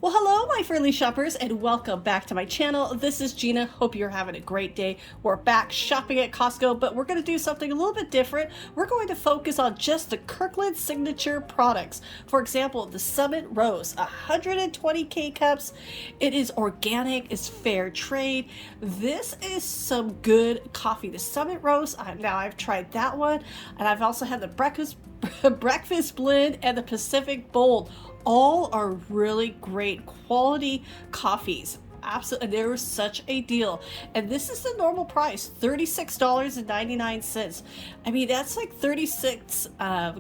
Well, hello, my friendly shoppers, and welcome back to my channel. This is Gina. Hope you're having a great day. We're back shopping at Costco, but we're going to do something a little bit different. We're going to focus on just the Kirkland Signature products. For example, the Summit Rose, 120 K-Cups. It is organic, it's fair trade. This is some good coffee. The Summit Rose, now I've tried that one, and I've also had the breakfast blend and the Pacific Bold. All are really great quality coffees. Absolutely, there was such a deal. And this is the normal price, $36.99. I mean, that's like 36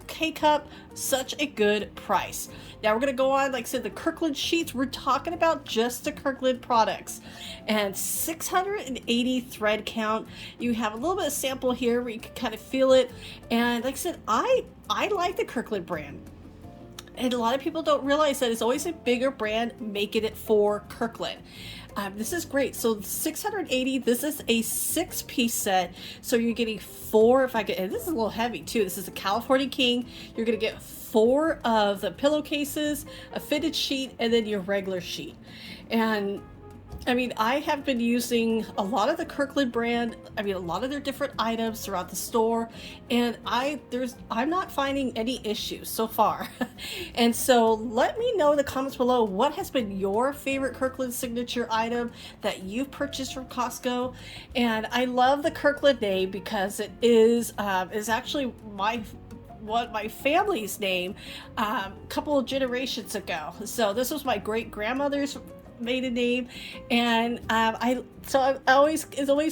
K-Cup, such a good price. Now we're gonna go on, like I said, the Kirkland Sheets. We're talking about just the Kirkland products. And 680 thread count. You have a little bit of sample here where you can kind of feel it. And like I said, I like the Kirkland brand. And a lot of people don't realize that it's always a bigger brand making it for Kirkland. This is great. So 680, this is a 6-piece set. So you're getting 4, and this is a little heavy too. This is a California King. You're gonna get 4 of the pillowcases, a fitted sheet, and then your regular sheet. And I mean, I have been using a lot of the Kirkland brand. I mean, a lot of their different items throughout the store, and I'm not finding any issues so far. And so let me know in the comments below what has been your favorite Kirkland Signature item that you've purchased from Costco. And I love the Kirkland name because it is actually my family's name a couple of generations ago. So this was my great grandmother's maiden name, and it always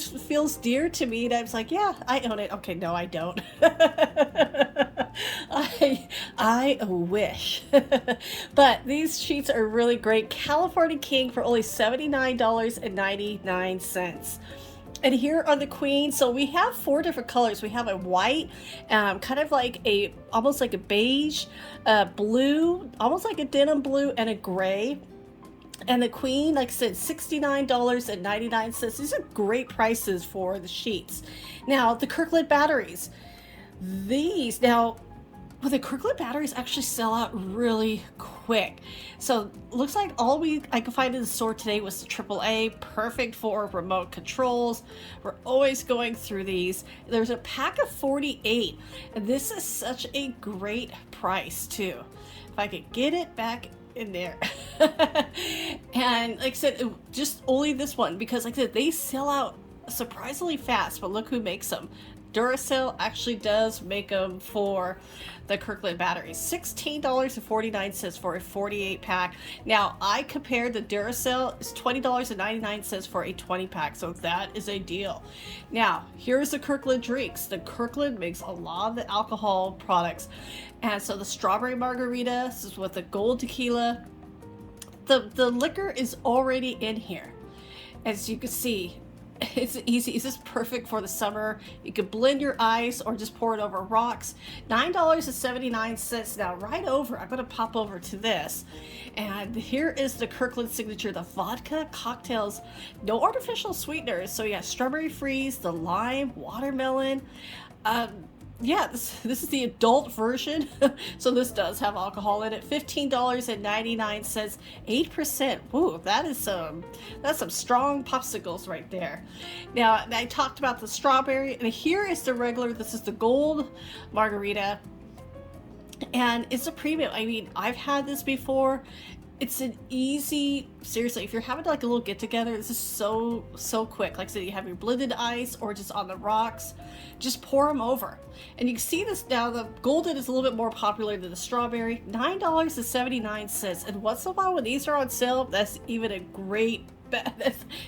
feels dear to me, and I was like, yeah, I own it. Okay, no, I don't. I wish. But these sheets are really great. California King for only $79.99. And here are the queens. So we have 4 different colors. We have a white, kind of like almost like a beige, blue, almost like a denim blue, and a gray. And the queen, like I said, $69.99. These are great prices for the sheets. Now, the Kirkland batteries. The Kirkland batteries actually sell out really quick. So looks like all I could find in the store today was the AAA, perfect for remote controls. We're always going through these. There's a pack of 48, and this is such a great price too. If I could get it back in there. And like I said, just only this one, because like I said, they sell out surprisingly fast, but look who makes them. Duracell actually does make them for the Kirkland batteries. $16.49 for a 48 pack. Now I compared the Duracell, is $20.99 for a 20 pack, so that is a deal. Now here's the Kirkland Drinks. The Kirkland makes a lot of the alcohol products, and so the strawberry margarita, this is with the gold tequila. The liquor is already in here, as you can see. It's easy. It's just perfect for the summer. You could blend your ice or just pour it over rocks. $9.79. Now right over, I'm going to pop over to this. And here is the Kirkland Signature, the vodka cocktails. No artificial sweeteners. So yeah, strawberry freeze, the lime, watermelon. Yeah, this is the adult version. So this does have alcohol in it. $15.99, 8%. Ooh, that's some strong popsicles right there. Now, I talked about the strawberry, and here is the regular. This is the gold margarita, and it's a premium. I mean, I've had this before. It's an easy, seriously, if you're having like a little get together, this is so quick. Like I said, you have your blended ice or just on the rocks, just pour them over. And you can see this now, the golden is a little bit more popular than the strawberry. $9.79. And once in a while when these are on sale, that's even a great,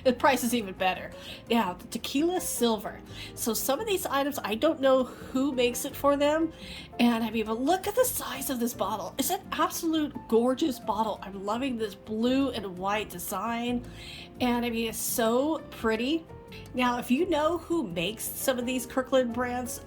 the price is even better. Now, the tequila silver. So some of these items, I don't know who makes it for them. And I mean, but look at the size of this bottle. It's an absolute gorgeous bottle. I'm loving this blue and white design. And I mean, it's so pretty. Now, if you know who makes some of these Kirkland brands,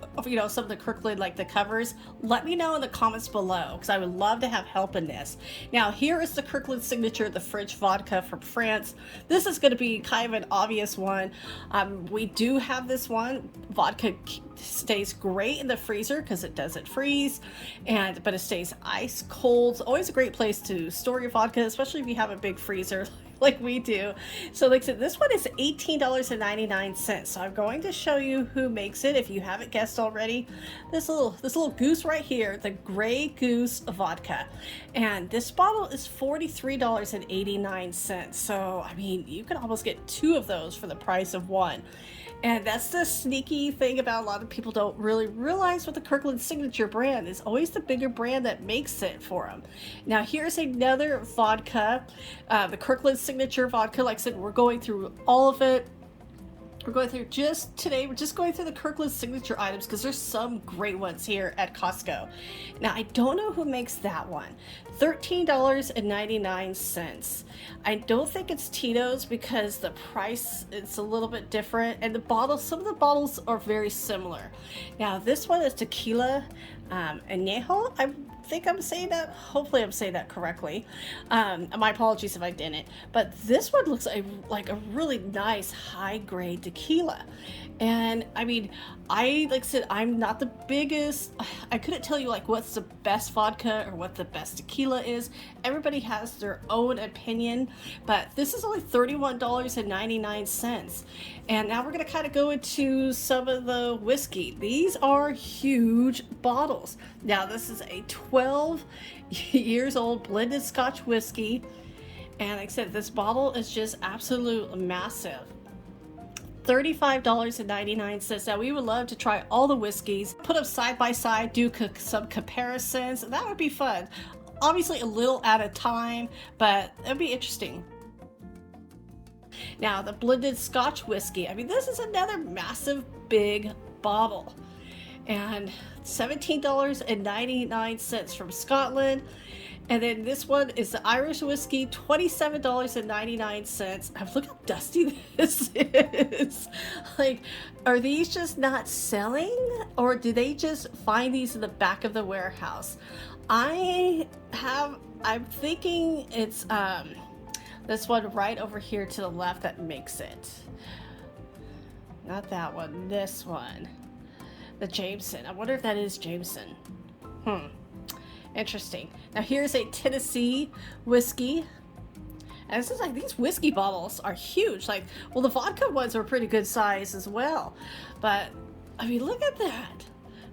some of the Kirkland, like the covers, let me know in the comments below because I would love to have help in this. Now, here is the Kirkland Signature, the fridge vodka from France. This is going to be kind of an obvious one. We do have this one. Vodka stays great in the freezer because it doesn't freeze, but it stays ice cold. Always a great place to store your vodka, especially if you have a big freezer like we do. So like I said, this one is $18.99. So I'm going to show you who makes it if you haven't guessed already. This little goose right here, the Grey Goose vodka. And this bottle is $43.89. So I mean, you can almost get two of those for the price of one. And that's the sneaky thing about a lot of people don't really realize with the Kirkland Signature brand is always the bigger brand that makes it for them. Now here's another vodka, the Kirkland Signature vodka. Like I said, we're going through all of it. We're going through we're just going through the Kirkland Signature items because there's some great ones here at Costco. Now, I don't know who makes that one. $13.99. I don't think it's Tito's because the price is a little bit different and some of the bottles are very similar. Now, this one is tequila añejo. I think I'm saying that. Hopefully I'm saying that correctly. My apologies if I didn't. But this one looks like a really nice high grade tequila. And I mean, like I said, I'm not the biggest, I couldn't tell you like what's the best vodka or what the best tequila is. Everybody has their own opinion, but this is only $31.99. And now we're going to kind of go into some of the whiskey. These are huge bottles. Now this is a 12 years old blended Scotch whiskey. And like I said, this bottle is just absolutely massive. $35.99. Now we would love to try all the whiskeys, put them side by side, do some comparisons. That would be fun. Obviously a little at a time, but it'd be interesting. Now the blended Scotch whiskey. I mean, this is another massive big bottle. And $17.99 from Scotland. And then this one is the Irish whiskey, $27.99. Look how dusty this is. Like, are these just not selling? Or do they just find these in the back of the warehouse? I'm thinking it's this one right over here to the left that makes it. Not that one, this one. The Jameson. I wonder if that is Jameson. Interesting. Now here's a Tennessee whiskey. And this is like, these whiskey bottles are huge. Like, well, the vodka ones are pretty good size as well. But, I mean, look at that.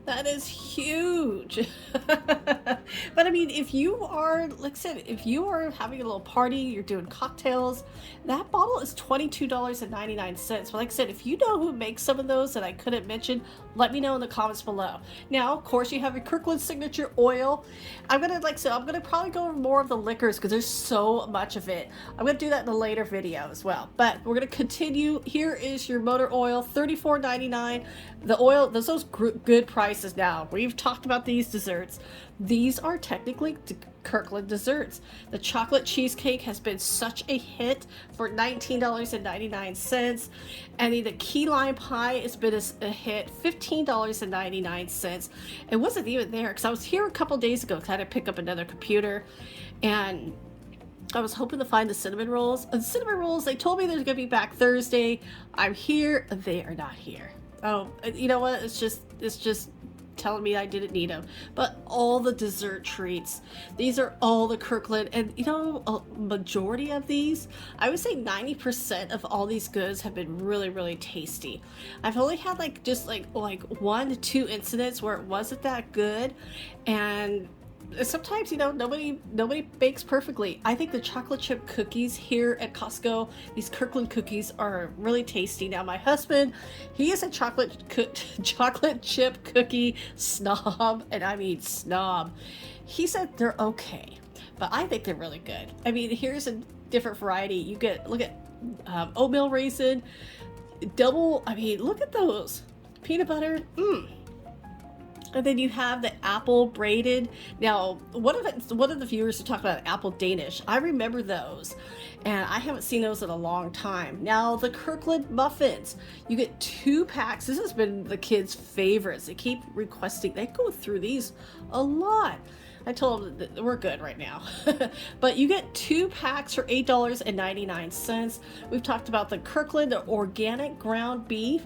That is huge. But I mean, if you are, like I said, if you are having a little party, you're doing cocktails, that bottle is $22.99. But like I said, if you know who makes some of those that I couldn't mention, let me know in the comments below. Now, of course, you have your Kirkland Signature oil. I'm gonna probably go over more of the liquors because there's so much of it. I'm gonna do that in a later video as well. But we're gonna continue. Here is your motor oil, $34.99. The oil, those good prices now. We've talked about these desserts. These are technically Kirkland desserts. The chocolate cheesecake has been such a hit for $19.99. And the key lime pie has been a hit, $15.99. It wasn't even there because I was here a couple days ago because I had to pick up another computer. And I was hoping to find the cinnamon rolls. And cinnamon rolls, they told me they're going to be back Thursday. I'm here. They are not here. Oh, you know what? It's just telling me I didn't need them. But all the dessert treats, these are all the Kirkland, and a majority of these, I would say 90% of all these goods have been really, really tasty. I've only had like 1 to 2 incidents where it wasn't that good, and sometimes nobody bakes perfectly. I think the chocolate chip cookies here at Costco, these Kirkland cookies, are really tasty. Now my husband, he is a chocolate chip cookie snob, and I mean snob. He said they're okay, but I think they're really good. I mean, here's a different variety. You get, look at oatmeal raisin, double. I mean, look at those peanut butter. And then you have the apple braided. Now, one of the viewers who talked about apple Danish. I remember those, and I haven't seen those in a long time. Now, the Kirkland muffins. You get 2 packs. This has been the kids' favorites. They keep requesting. They go through these a lot. I told them that we're good right now. But you get 2 packs for $8.99. We've talked about the Kirkland, the organic ground beef.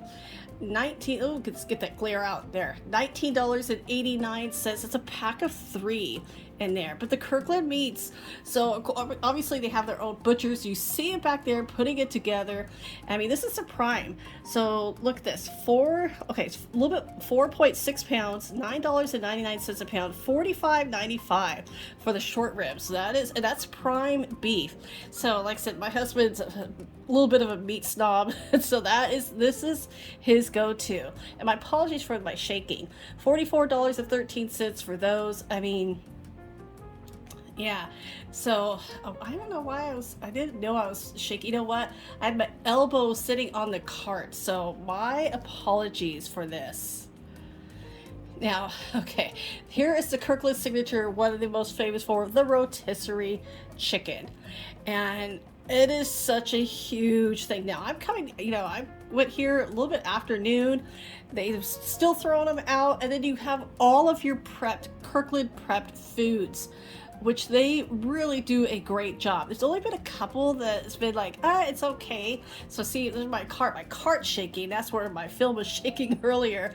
Let's get that glare out there. $19.89. It's a pack of 3 in there. But the Kirkland meats, so obviously they have their own butchers. You see it back there putting it together. I mean, this is a prime. So look at this. It's a little bit, 4.6 pounds, $9.99 a pound, $45.95 for the short ribs. So that's prime beef. So like I said, my husband's a little bit of a meat snob, so this is his go-to. And my apologies for my shaking. $44.13 for those. I mean, yeah. So I don't know why I didn't know I was shaking. You know what? I had my elbow sitting on the cart, so my apologies for this. Now, okay, here is the Kirkland Signature, one of the most famous for the rotisserie chicken. And it is such a huge thing. Now, I went here a little bit afternoon. They've still throwing them out. And then you have all of your Kirkland prepped foods, which they really do a great job. There's only been a couple that's been like, it's okay. So see, there's my cart shaking. That's where my film was shaking earlier.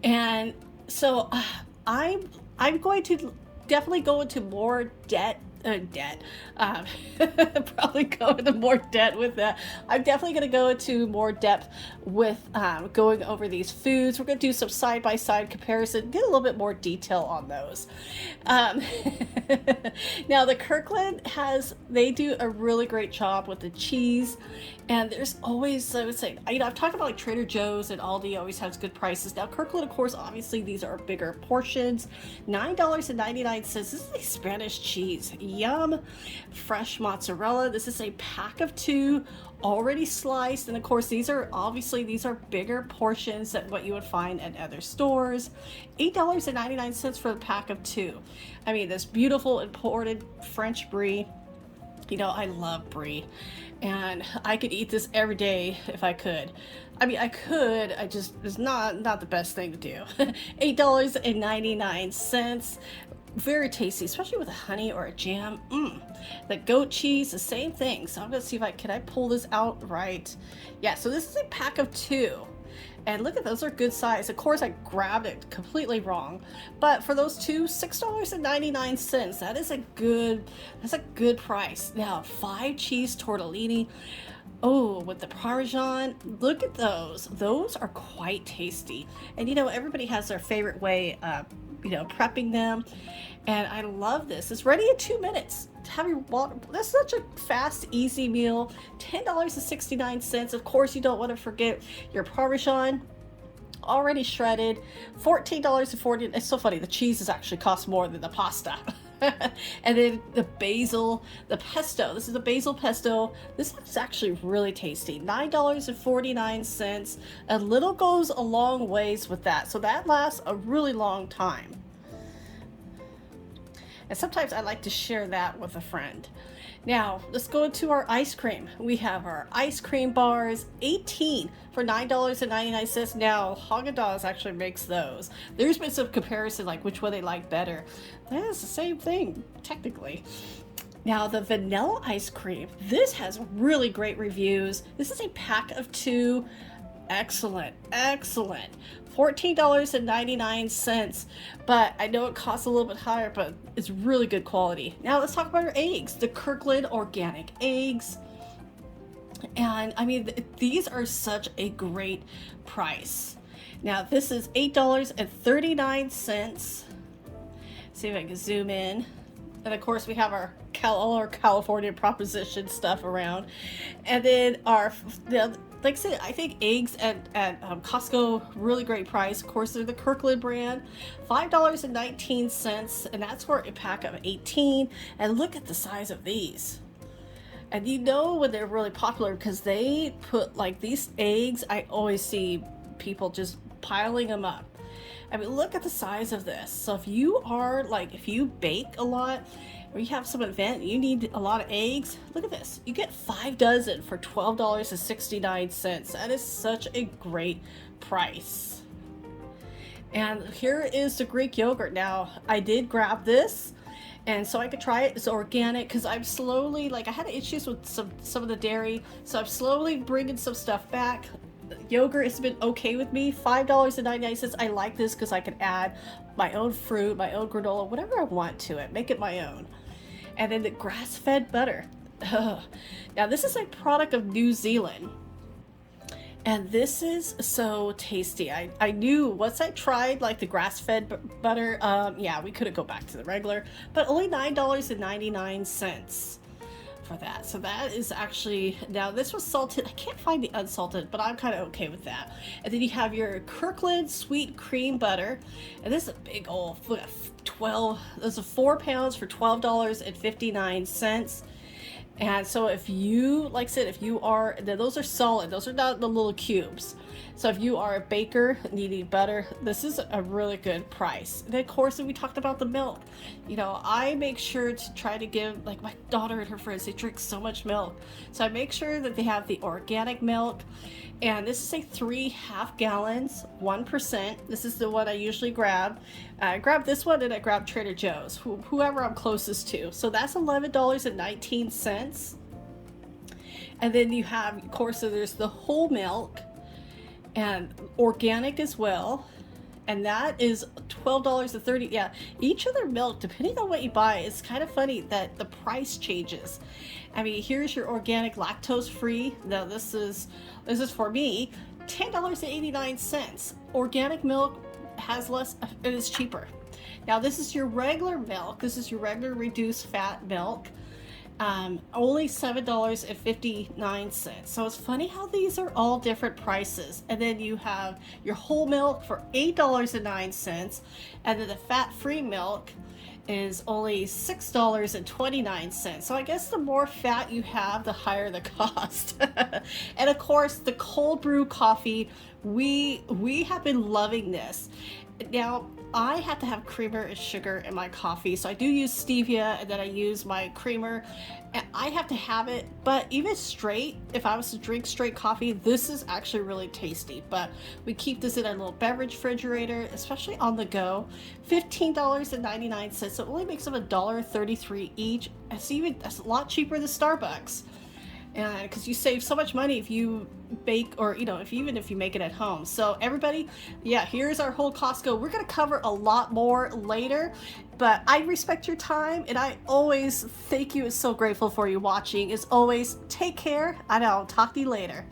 And so I'm going to definitely go into more probably go into more debt with that. I'm definitely going to go into more depth with going over these foods. We're going to do some side-by-side comparison, get a little bit more detail on those. Now the Kirkland they do a really great job with the cheese, and there's always, I would say, I've talked about like Trader Joe's and Aldi always has good prices. Now Kirkland, of course, obviously these are bigger portions. $9.99. This is a Spanish cheese. Yum. Fresh mozzarella. This is a pack of 2 already sliced, and of course these are bigger portions than what you would find at other stores. $8.99 for the pack of 2. I mean, this beautiful imported French brie. You know, I love brie, and I could eat this every day if I could. I mean, I could, it's not the best thing to do. $8.99. Very tasty, especially with a honey or a jam. The goat cheese, the same thing. So I'm gonna see if can I pull this out right. Yeah, so this is a pack of 2. And look at those, are good size. Of course, I grabbed it completely wrong, but for those 2, $6.99. That's a good price. Now, 5 cheese tortellini. Oh, with the Parmesan, look at those. Those are quite tasty. And you know, everybody has their favorite way of, prepping them. And I love this. It's ready in 2 minutes. Have your water. That's such a fast, easy meal. $10.69. Of course, you don't want to forget your Parmesan, already shredded. $14.40. It's so funny. The cheese actually costs more than the pasta. And then the basil, the pesto. This is the basil pesto. This is actually really tasty. $9.49. A little goes a long ways with that. So that lasts a really long time. And sometimes I like to share that with a friend. Now, let's go into our ice cream. We have our ice cream bars, 18 for $9.99. Now, Haagen-Dazs actually makes those. There's been some comparison, like which one they like better. That is the same thing, technically. Now, the vanilla ice cream. This has really great reviews. This is a pack of 2. Excellent. $14.99, but I know it costs a little bit higher, but it's really good quality. Now let's talk about our eggs. The Kirkland organic eggs. And I mean, these are such a great price. Now this is $8.39. See if I can zoom in. And of course we have all our California proposition stuff around. And then like I said, I think eggs at Costco, really great price. Of course, they're the Kirkland brand, $5.19, and that's for a pack of 18. And look at the size of these. And you know when they're really popular because they put like these eggs, I always see people just piling them up. I mean, look at the size of this. So if you are like, if you bake a lot or you have some event, you need a lot of eggs, look at this. You get 5 dozen for $12.69. That is such a great price. And here is the Greek yogurt. Now, I did grab this, and so I could try it. It's organic because I'm slowly, like, I had issues with some of the dairy, so I'm slowly bringing some stuff back. Yogurt has been okay with me. $5.99. I like this because I can add my own fruit, my own granola, whatever I want to it, make it my own. And then the grass-fed butter. Now, this is a product of New Zealand. And this is so tasty. I knew once I tried like the grass-fed butter, yeah, we couldn't go back to the regular, but only $9.99 for that. So that is actually, now this was salted. I can't find the unsalted, but I'm kind of okay with that. And then you have your Kirkland sweet cream butter. And this is a big old 12, there's a 4 pounds for $12.59. And so if you, like I said, if you are, those are solid, those are not the little cubes. So if you are a baker needing butter, this is a really good price. And then of course, we talked about the milk. You know, I make sure to try to give, like my daughter and her friends, they drink so much milk. So I make sure that they have the organic milk. And this is a 3 half gallons, 1%. This is the one I usually grab. I grab this one and I grab Trader Joe's, whoever I'm closest to. So that's $11.19. And then you have, of course, so there's the whole milk and organic as well. And that is $12.30. Yeah, each of their milk, depending on what you buy, it's kind of funny that the price changes. I mean, here's your organic lactose free. Now this is for me, $10.89. Organic milk has less, it is cheaper. Now this is your regular milk. This is your regular reduced fat milk. Only $7.59. So it's funny how these are all different prices. And then you have your whole milk for $8.09, and then the fat-free milk is only $6.29. So I guess the more fat you have, the higher the cost. And of course, the cold brew coffee, we have been loving this. Now, I have to have creamer and sugar in my coffee, so I do use stevia, and then I use my creamer, and I have to have it. But even straight, if I was to drink straight coffee, this is actually really tasty. But we keep this in a little beverage refrigerator, especially on the go. $15.99, so it only makes them $1.33 each. That's a lot cheaper than Starbucks. And because you save so much money if you bake, or you know, even if you make it at home. So everybody, yeah, here's our whole Costco. We're going to cover a lot more later, but I respect your time, and I always thank you and so grateful for you watching. As always, take care, and I'll talk to you later.